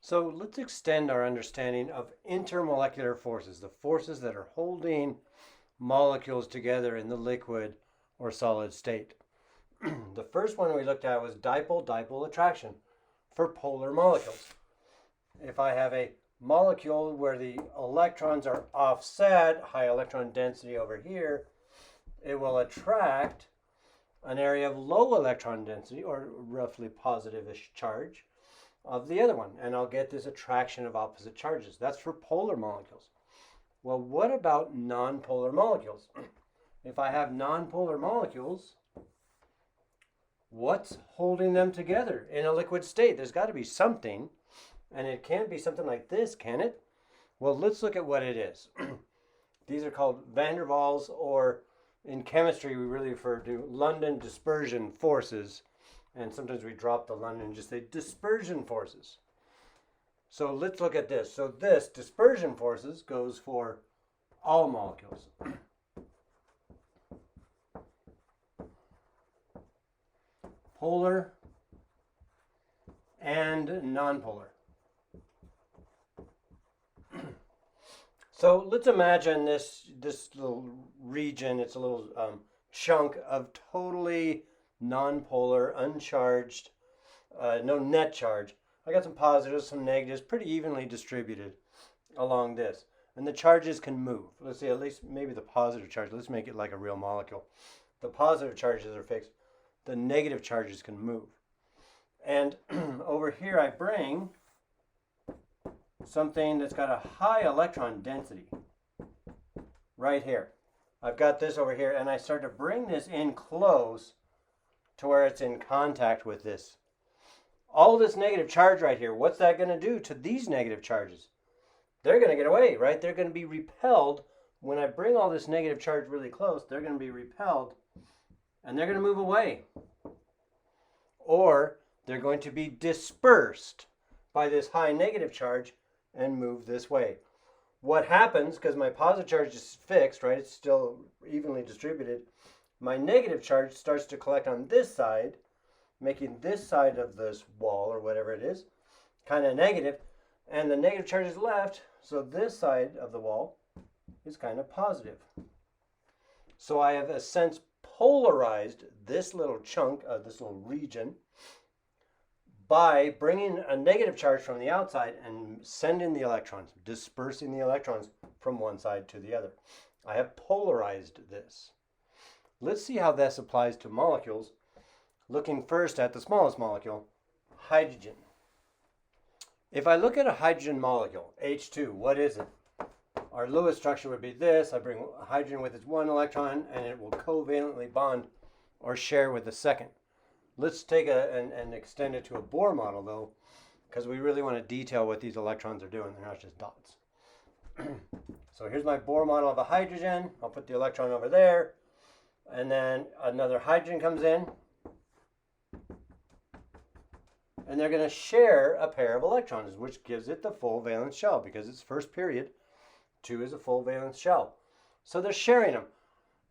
So let's extend our understanding of intermolecular forces, the forces that are holding molecules together in the liquid or solid state. The first one we looked at was dipole-dipole attraction for polar molecules. If I have a molecule where the electrons are offset, high electron density over here, it will attract an area of low electron density, or roughly positive-ish charge, of the other one, and I'll get this attraction of opposite charges. That's for polar molecules. Well, what about nonpolar molecules? If I have nonpolar molecules, what's holding them together in a liquid state? There's got to be something, and it can't be something like this, can it? Well, let's look at what it is. These are called van der Waals, or in chemistry we really refer to London dispersion forces, and sometimes we drop the London and just say dispersion forces. So let's look at this. So this dispersion forces goes for all molecules. Polar and nonpolar. So let's imagine this little region. It's a little chunk of totally nonpolar, uncharged, no net charge. I got some positives, some negatives, pretty evenly distributed along this. And the charges can move. Let's see, at least maybe the positive charge. Let's make it like a real molecule. The positive charges are fixed. The negative charges can move. And over here I bring something that's got a high electron density right here. I've got this over here, and I start to bring this in close to where it's in contact with this. All this negative charge right here, what's that going to do to these negative charges? They're going to get away, right? They're going to be repelled. When I bring all this negative charge really close, they're going to be repelled, and they're going to move away. Or they're going to be dispersed by this high negative charge and move this way. What happens, because my positive charge is fixed, right? It's still evenly distributed. My negative charge starts to collect on this side, making this side of this wall, or whatever it is, kind of negative, and the negative charge is left, so this side of the wall is kind of positive. So I have, in a sense, polarized this little chunk of this little region by bringing a negative charge from the outside and sending the electrons, dispersing the electrons from one side to the other. I have polarized this. Let's see how this applies to molecules, looking first at the smallest molecule, hydrogen. If I look at a hydrogen molecule, H2, what is it? Our Lewis structure would be this. I bring hydrogen with its one electron, and it will covalently bond or share with the second. Let's take and extend it to a Bohr model, though, because we really want to detail what these electrons are doing. They're not just dots. So here's my Bohr model of a hydrogen. I'll put the electron over there. And then another hydrogen comes in. And they're going to share a pair of electrons, which gives it the full valence shell, because it's first period. 2 is a full valence shell. So they're sharing them.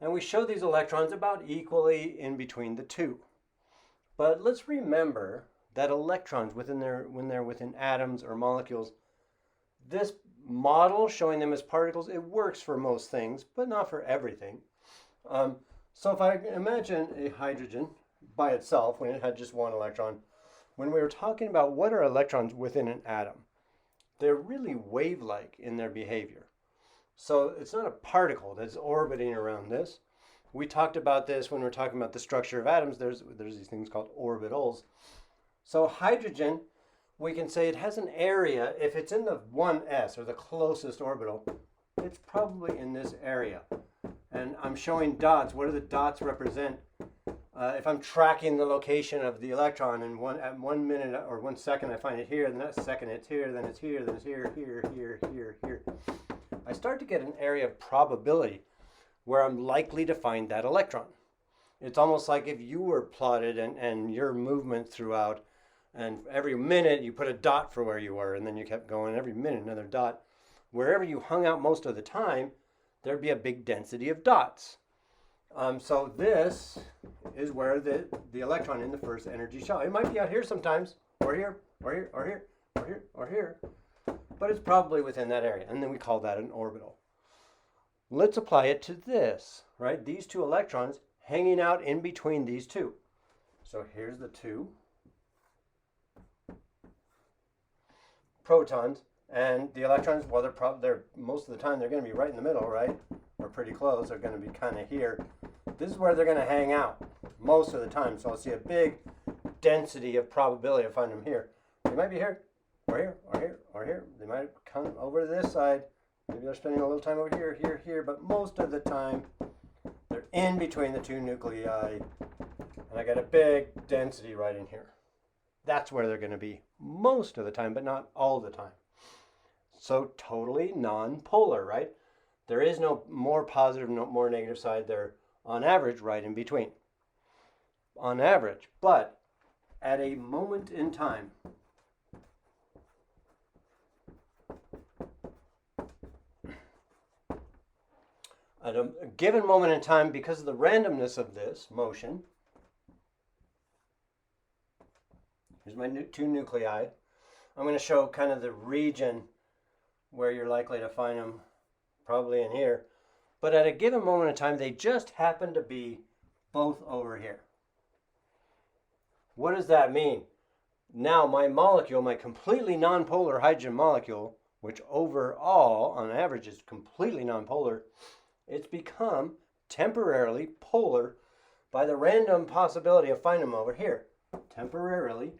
And we show these electrons about equally in between the two. But let's remember that electrons, when they're within atoms or molecules, this model showing them as particles, it works for most things, but not for everything. So if I imagine a hydrogen by itself, when it had just one electron, when we were talking about what are electrons within an atom, they're really wave-like in their behavior. So it's not a particle that's orbiting around this. We talked about this when we were talking about the structure of atoms. There's these things called orbitals. So hydrogen, we can say it has an area. If it's in the 1s, or the closest orbital, it's probably in this area. And I'm showing dots. What do the dots represent? If I'm tracking the location of the electron, and at 1 minute or 1 second I find it here, the next second it's here, then it's here, then it's here, here. I start to get an area of probability where I'm likely to find that electron. It's almost like if you were plotted and your movement throughout, and every minute you put a dot for where you were, and then you kept going, every minute another dot. Wherever you hung out most of the time, there'd be a big density of dots. So this is where the electron in the first energy shell. It might be out here sometimes, or here, or here, or here, or here, or here. But it's probably within that area, and then we call that an orbital. Let's apply it to this, right? These two electrons hanging out in between these two. So here's the two protons, and the electrons, well, they're most of the time they're going to be right in the middle, right? Or pretty close. They're going to be kind of here. This is where they're going to hang out most of the time. So I'll see a big density of probability of finding them here. They might be here, or here, or here, or here. They might come over to this side. Maybe they're spending a little time over here, here, here, but most of the time they're in between the two nuclei, and I got a big density right in here. That's where they're going to be most of the time, but not all the time. So totally non-polar, right? There is no more positive, no more negative side. They're on average right in between. On average, but at a moment in time, at a given moment in time, because of the randomness of this motion, here's my two nuclei. I'm going to show kind of the region where you're likely to find them, probably in here. But at a given moment in time, they just happen to be both over here. What does that mean? Now my molecule, my completely nonpolar hydrogen molecule, which overall, on average, is completely nonpolar, it's become temporarily polar by the random possibility of finding them over here. Temporarily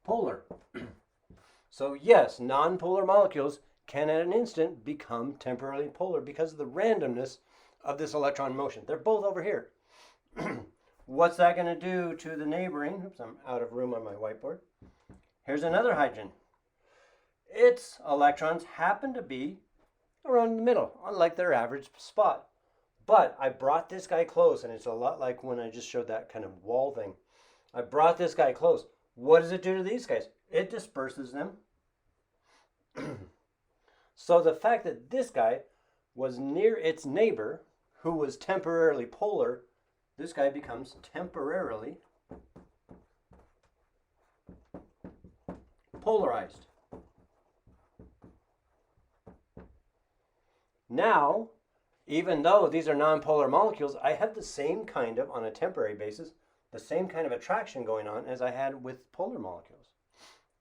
polar. So yes, nonpolar molecules can at an instant become temporarily polar because of the randomness of this electron motion. They're both over here. What's that going to do to the neighboring? Oops, I'm out of room on my whiteboard. Here's another hydrogen. Its electrons happen to be around the middle, unlike their average spot. But I brought this guy close, and it's a lot like when I just showed that kind of wall thing. I brought this guy close. What does it do to these guys? It disperses them. So the fact that this guy was near its neighbor, who was temporarily polar, this guy becomes temporarily polarized. Now, even though these are nonpolar molecules, I have the same kind of, on a temporary basis, the same kind of attraction going on as I had with polar molecules.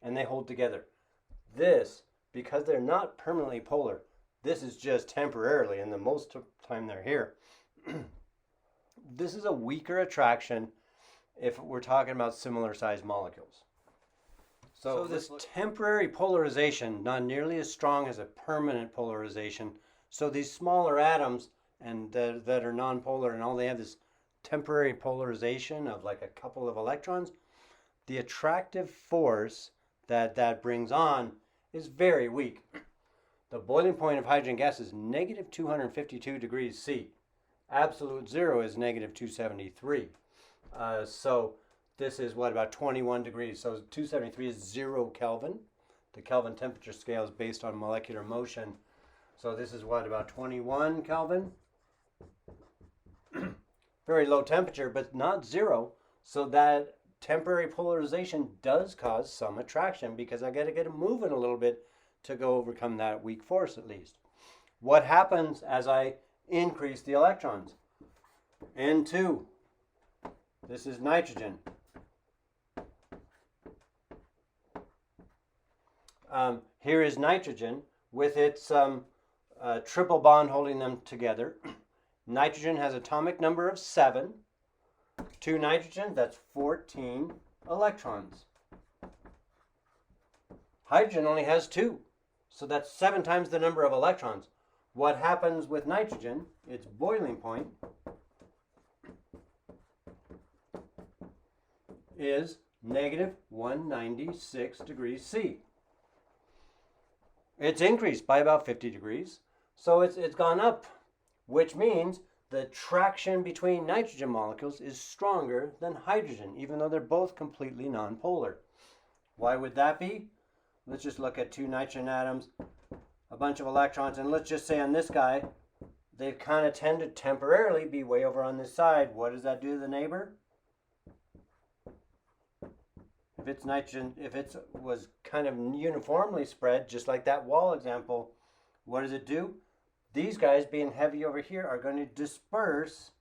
And they hold together. This, because they're not permanently polar, this is just temporarily, and the most of the time they're here. This is a weaker attraction if we're talking about similar sized molecules. So this temporary polarization, not nearly as strong as a permanent polarization. So these smaller atoms and that are nonpolar and all they have is temporary polarization of like a couple of electrons. The attractive force that brings on is very weak. The boiling point of hydrogen gas is negative 252 degrees C. Absolute zero is negative 273. So this is what, about 21 degrees. So 273 is 0 Kelvin. The Kelvin temperature scale is based on molecular motion. So this is what, about 21 Kelvin? Very low temperature, but not zero. So that temporary polarization does cause some attraction because I got to get it moving a little bit to go overcome that weak force at least. What happens as I increase the electrons? N2. This is nitrogen. Here is nitrogen with its triple bond holding them together. Nitrogen has atomic number of 7. 2 nitrogen, that's 14 electrons. Hydrogen only has 2, so that's 7 times the number of electrons. What happens with nitrogen, its boiling point, is negative 196 degrees C. It's increased by about 50 degrees, so it's gone up, which means the traction between nitrogen molecules is stronger than hydrogen, even though they're both completely nonpolar. Why would that be? Let's just look at 2 nitrogen atoms, a bunch of electrons, and let's just say on this guy, they kind of tend to temporarily be way over on this side. What does that do to the neighbor? it's nitrogen, if it was kind of uniformly spread, just like that wall example, what does it do? These guys being heavy over here are going to disperse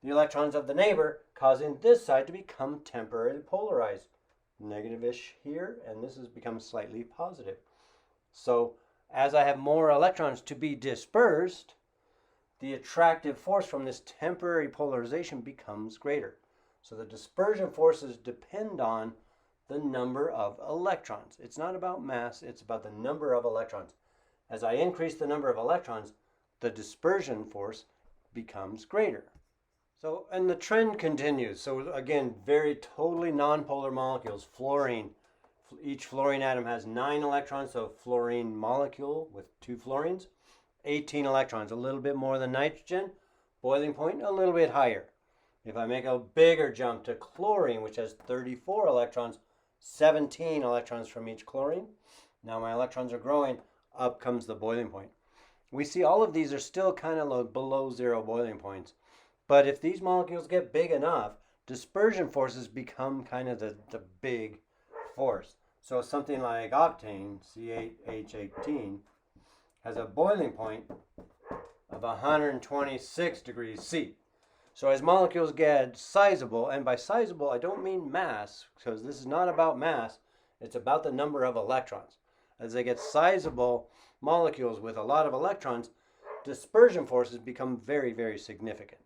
the electrons of the neighbor, causing this side to become temporarily polarized. Negative-ish here, and this has become slightly positive. So as I have more electrons to be dispersed, the attractive force from this temporary polarization becomes greater. So the dispersion forces depend on the number of electrons. It's not about mass, it's about the number of electrons. As I increase the number of electrons, the dispersion force becomes greater. So, and the trend continues. So again, very totally nonpolar molecules. Fluorine, each fluorine atom has 9 electrons, so fluorine molecule with 2 fluorines. 18 electrons, a little bit more than nitrogen. Boiling point, a little bit higher. If I make a bigger jump to chlorine, which has 34 electrons, 17 electrons from each chlorine. Now my electrons are growing, up comes the boiling point. We see all of these are still kind of below 0 boiling points. But if these molecules get big enough, dispersion forces become kind of the big force. So something like octane, C8H18, has a boiling point of 126 degrees C. So as molecules get sizable, and by sizable I don't mean mass, because this is not about mass, it's about the number of electrons. As they get sizable molecules with a lot of electrons, dispersion forces become very, very significant.